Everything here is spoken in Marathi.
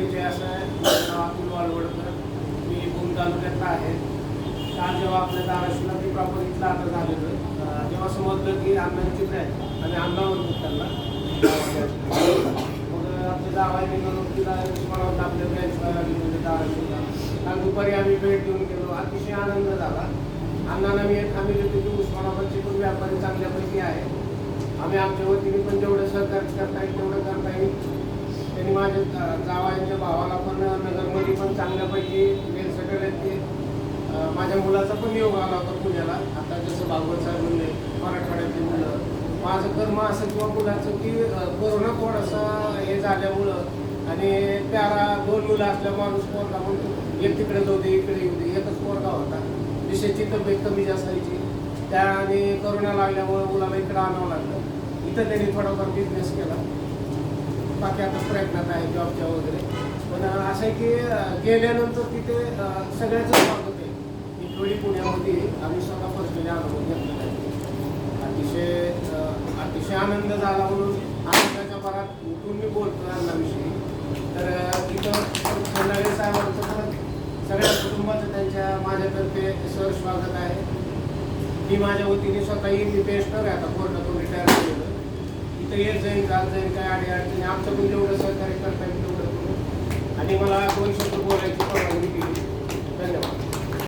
परिचय असा आहे. माझं नाव अतुल वालवडकर. मी भूम तालुक्यातला आहे. काल जेव्हा आपल्या धाराशिवला मी प्रॉपर इथला आता झालेलो आहे, जेव्हा समजलं की अण्णांची ब्रँच आणि अण्णा म्हणतो त्यांना, मग आपल्या जावायने तिला उस्मानाबाद आपल्या ब्रँचला लागली म्हणजे धाराशिवला. काल दुपारी आम्ही भेट देऊन गेलो. अतिशय आनंद झाला. अण्णांना मी एक हमी देतो की उस्मानाबादचे पण व्यापारी चांगल्यापैकी आहे. आम्ही आमच्या वतीने पण जेवढं सहकार्य करता येईल तेवढं करता येईल. त्यांनी माझ्या जावायांच्या भावाला पण नगरमध्ये पण चांगल्यापैकी वेल सेटल आहेत ते. माझ्या मुलाचा पण योग आला होता पुण्याला. आता जसं भागवत साहेब म्हणले मराठवाड्यातली मुलं, माझं कर्म असं किंवा मुलाचं की कोरोना थोडासा हे झाल्यामुळं आणि त्याला 2 मुलं असल्या माणूस पोरगा म्हणतो एक तिकडे जाऊ दे इकडे येऊ दे. एकच पोरगा होता. विषयाची तब्येत कमी जास्त व्हायची त्या आणि कोरोना लागल्यामुळं मुलाला इकडं आणावं लागलं. इथं त्यांनी थोडाफार बिझनेस केला. बाकी आता प्रयत्नात आहे जॉबच्या वगैरे. पण असं आहे की गेल्यानंतर तिथे सगळ्याच स्वागत आहे. ही थोडी पुण्यामध्ये आम्ही स्वतः पर्सनली अनुभव घेतलेला आहे. अतिशय आनंद झाला म्हणून आनंदाच्या भरात उठून मी बोलतो अण्णाविषयी. तर तिथं फडणवीस साहेबांचं पण सगळ्या कुटुंबाचं त्यांच्या माझ्यातर्फे सर स्वागत आहे. मी माझ्या वतीने स्वतःही मी पेन्शनर आहे आता, कोर्टातून रिटायर झालेलो. इथं येत जाईल जात जाईल काय अडचणी आमचं पण जेवढं सहकार्य करता येईल तेवढं करू. आणि मला 2 शब्द बोलायची परवानगी दिली. धन्यवाद.